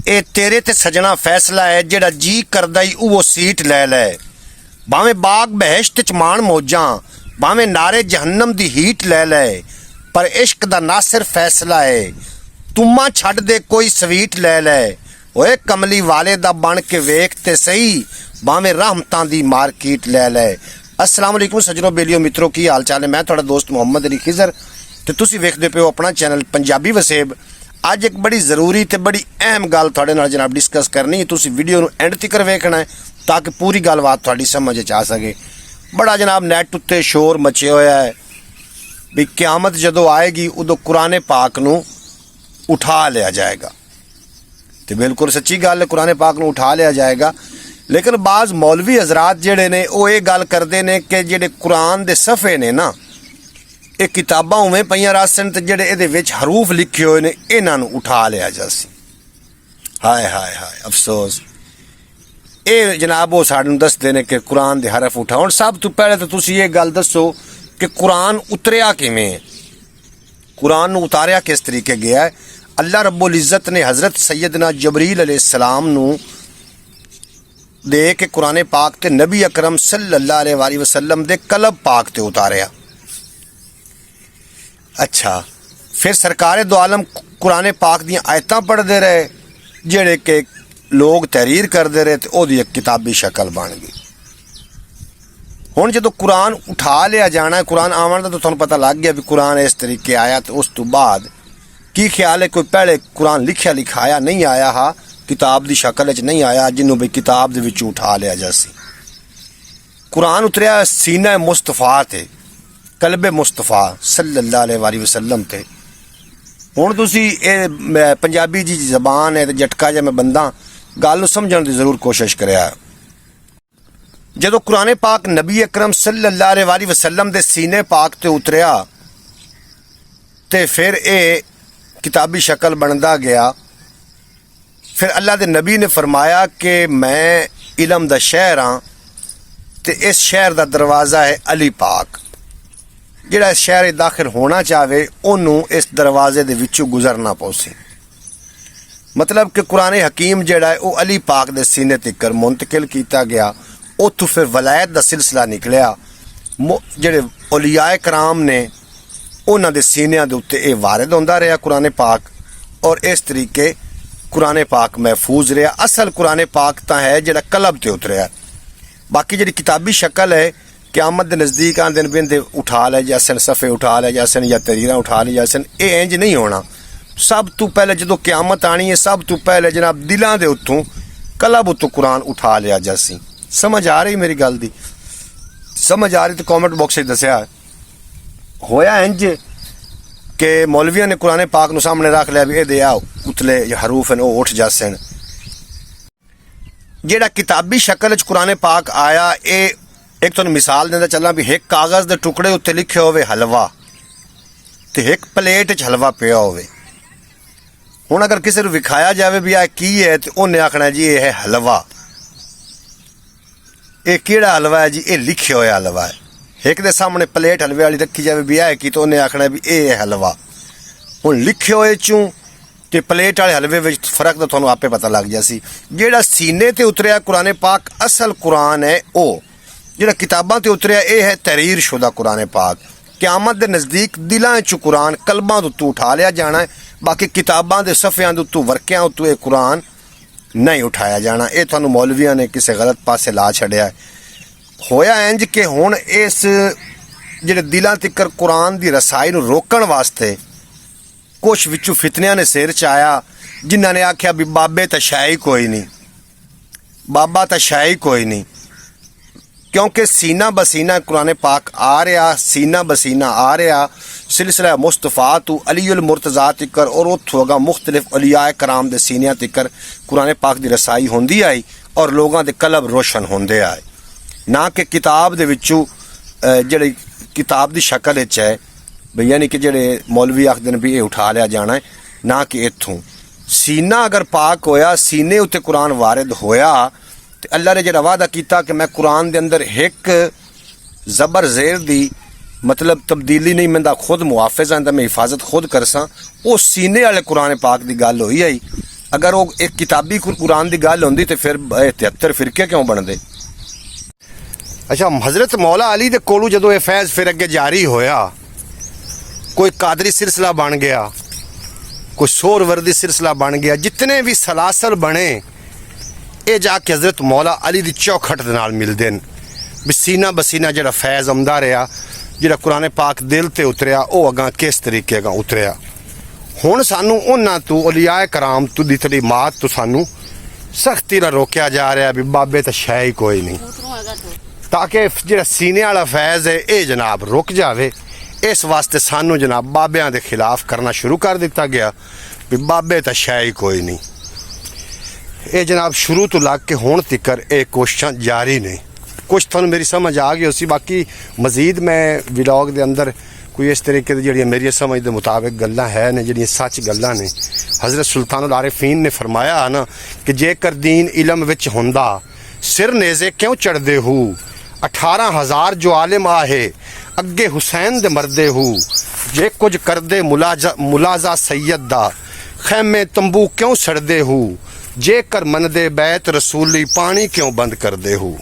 ਇਹ ਤੇਰੇ ਤੇ ਸਜਣਾ ਫੈਸਲਾ ਹੈ, ਜਿਹੜਾ ਜੀ ਕਰਦਾ ਹੀ ਉਹ ਸੀਟ ਲੈ ਲੈ। ਭਾਵੇਂ ਬਾਗ ਬਹਿਸ਼ਤ ਚ ਮਾਣ ਮੌਜਾਂ, ਭਾਵੇਂ ਨਾਰੇ ਜਹੰਨਮ ਦੀ ਹੀਟ ਲੈ ਲੈ, ਪਰ ਇਸ਼ਕ ਦਾ ਨਾ ਸਿਰਫ ਫੈਸਲਾ ਹੈ, ਤੁਮਾ ਛੱਡ ਦੇ ਕੋਈ ਸਵੀਟ ਲੈ ਲੈ। ਓਏ ਕਮਲੀ ਵਾਲੇ ਦਾ ਬਣ ਕੇ ਵੇਖ ਤੇ ਸਹੀ, ਭਾਵੇਂ ਰਹਿਮਤਾਂ ਦੀ ਮਾਰਕੀਟ ਲੈ ਲੈ। अस्सलाम वालेकुम सज्जनों, बेलियो मित्रों, की हाल चाल है। मैं थोड़ा दोस्त मुहम्मद अली खिजर ते तुसी वेखदे पे हो अपना चैनल पंजाबी वसेब। अज एक बड़ी ज़रूरी ते बड़ी अहम गल तुहाडे नाल जनाब डिस्कस करनी है। तुसी वीडियो नूं एंड तक वेखना है ताकि पूरी गलबात तुहाडी समझ आ सके। बड़ा जनाब नैट उत्ते शोर मचे होया है भी क़यामत जदों आएगी उदों कुरान पाक नूं उठा लिया जाएगा। तो बिल्कुल सच्ची गल है, कुरान पाक नूं उठा लिया जाएगा। लेकिन बाज़ मौलवी हजरात जिहड़े ने वो ये गल करते हैं कि जिहड़े कुरान दे सफ़े ने ना, ये किताबां उवें पईयां रसन ते जिहड़े इहदे विच हरूफ लिखे हुए ने इन्हां नूं उठा लिया जासी। हाय हाय हाय अफसोस। ये जनाब वो सानूं दसदे ने कि कुरान दे हरफ उठाओ। सब तो पहले तो तुसीं ये गल दसो कि कुरान उतरिया किवें है, कुरान नूं उतारिया किस तरीके गया है। अल्लाह रब्बुल इज़्ज़त ने हज़रत सैयदना जबरील अलैहिस्सलाम नूं दे के कुरान पाक ते नबी अकरम सल्लल्लाहु अलैहि वसल्लम दे कलब पाक ते उतारिया। अच्छा, फिर सरकार दो आलम कुरान पाक दी आयतां पढ़ते रहे, जेड़े के लोग तहरीर करते रहे, तो ओदी एक किताबी शक्ल बन गई। हुण जदों कुरान उठा लिया जाना है, कुरान आवन दा तो तुहानूं पता लग गया भी कुरान इस तरीके आया। तो उस तो बाद की ख्याल है, कोई पहले कुरान लिखिया लिखाया नहीं आया हा, किताब की शक्ल च नहीं आया जिन्हों भी किताब दे विच उठा लिया जासी। कुरान उतरिया सीना मुस्तफा ते, कलबे मुस्तफा सल्लल्लाहु अलैहि वसल्लम ते। हुण तुसी पंजाबी जी जबान है तो झटका जिहा मैं बंदा गल समझण की जरूर कोशिश करिया। जदों कुरान पाक नबी अकरम सल्लल्लाहु अलैहि वसल्लम दे सीने पाक ते उतरिया ते फिर ये किताबी शक्ल बनता गया। फिर अल्लाह के नबी ने फरमाया कि मैं इलम दा शहर हाँ, तो इस शहर का दरवाज़ा है अली पाक। जिहड़ा इस शहर दाखिल होना चाहे उन्होंने इस दरवाजे दे विचों गुजरना पौसी। मतलब कि कुरान हकीम जिहड़ा है वो अली पाक दे सीने तिकर मुंतकिल किया गया। उत्थों फिर वलायत का सिलसिला निकलिया। जिहड़े औलियाए कराम ने उन्हां दे सीनियां दे उत्ते ये वारिद होंदा रहा कुरान पाक, और इस तरीके कुरान पाक महफूज रहा। असल कुरान पाक तो है जिहड़ा कलब ते उतरिया। बाकी जिहड़ी किताबी शक्ल है क़यामत दे नज़दीक आंदे ने बिंदे उठा ले जासन, सफ़े उठा ले जासन या तहरीरां उठा ले जासन, ये इंज नहीं होना। सब तो पहले जदों क़यामत आनी है, सब तो पहले जनाब दिलों के उत्तों कलब उत्तों कुरान उठा लिया जासी। समझ आ रही मेरी गल दी? समझ आ रही तो कॉमेंट बॉक्स में दसिया। होया इंज कि मौलविया ने कुरान पाक नूं सामने रख लिया भी ये आओ उतले हरूफ हैं वो उठ जासन। जिहड़ा किताबी शक्ल च कुरान पाक आया, ये एक तुहानूं मिसाल देंदा चलां भी एक कागज़ के टुकड़े उत्ते लिखे होवे हलवा, तो एक प्लेट च हलवा पिया होवे। हुण अगर किसी नूं विखाया जाए भी आ की है, तो उन्हें आखना जी ये है हलवा। ये किहड़ा हलवा है जी? ये लिखे होया हलवा है। एक दे सामने प्लेट हलवे वाली रखी जाए भी है कि, तो उन्हें आखना भी ये है हलवा। हुण लिखे हुए चूं ते प्लेट वाले हलवे में फर्क तो तुहानूं आपे पता लग जासी। जिहड़ा सीने ते उतरिया कुरान पाक असल कुरान है, वो जिहड़ा किताबां ते उतरिया ये है तहरीर शुदा कुरान पाक। क़यामत दे नज़दीक दिलां चों कुरान कलबां दे उत्तों उठा लिया जाना है। बाकी किताबां दे सफ़ियां दे उत्तों वर्कियां उत्तों ये कुरान नहीं उठाया जाना। ये तुहानूं मौलवियां ने किसी गलत पासे ला छड़िया है। होया इंज कि हुण इस जिहड़े दिलां तिकर कुरान की रसाई नूं रोकण वास्ते कुछ विचों फितनियां ने सिर च आया, जिन्हां ने आख्या भी बाबे तां शै ही कोई नहीं, बाबा तां शै ही कोई नहीं। क्योंकि सीना बसीना कुरान पाक आ रहा, सीना बसीना आ रहा सिलसिला मुस्तफा तू अलीउल मुर्तज़ा तिकर, और उत्थों अगा मुख्तलिफ औलियाए कराम दे सीनियां तिकर कुरान पाक की रसाई होंदी आई और लोगों के कलब रोशन होंदे आए। ना कि किताब दे विचों जिहड़ी किताब की शक्ल है भी, यानी कि जिहड़े मौलवी आखदे ने भी ये उठा लिया जाना है, ना कि इत्थों सीना अगर पाक होया, सीने उत्ते कुरान वारिद होया, तो अल्लाह ने जिहड़ा वादा किया कि मैं कुरान दे अंदर एक ज़बर ज़ेर दी मतलब तब्दीली नहीं, मैं खुद मुआफिज़ आंदा, मैं हिफाजत खुद करसा। वो सीने वाले कुरान पाक की गल होई आई। अगर वो एक किताबी कुरान की गल होंदी तो फिर 73 फिरके क्यों बनते? अच्छा, हज़रत मौला अली दे कोलों जदों ये फैज़ फिर अगे जारी होया, कोई कादरी सिलसिला बन गया, कोई सोहरवर्दी सिलसिला बन गया, जितने भी सलासल बने ये जाके हज़रत मौला अली दी चौखट दे नाल मिलदे न। भी सीना बसीना जिहड़ा फैज़ आंदा रहा, जिहड़ा कुरान पाक दिल ते उतरिया, वो अगां किस तरीके अगां उतरिया। हुण सानू उन्हां तो औलियाए कराम तो दी तलीमात तो सानू सख्ती नाल रोकिया जा रहा भी बाबे तो शै ही कोई नहीं, ताकि जिहड़ा सीने वाला फैज़ है ये जनाब रुक जावे। इस वास्ते सानू जनाब बाबियां दे खिलाफ करना शुरू कर दिता गया भी बाबे तो शै ही कोई नहीं। ये जनाब शुरू तो लग के हुण तिकर ये कोशिशां जारी ने। कुछ तुहानू मेरी समझ आ गई उसी, बाकी मजीद मैं व्लॉग दे अंदर कोई इस तरीके दी जिहड़ियां मेरी समझ दे मुताबिक गल्लां है ने, जिहड़ियां सच गल्लां ने। हज़रत सुल्तानुल आरिफीन ने फरमाया ना कि जेकर दीन इलम विच हुंदा सिर नेज़े क्यों चढ़दे हो, 18,000 जो आलिम आहे अगे हुसैन दे मरदे हो, जे कुछ करदे मुलाजा सैयद दा खैमे तंबू क्यों सड़दे हो, जेकर मनदे बैत रसूली पानी क्यों बंद करदे हो।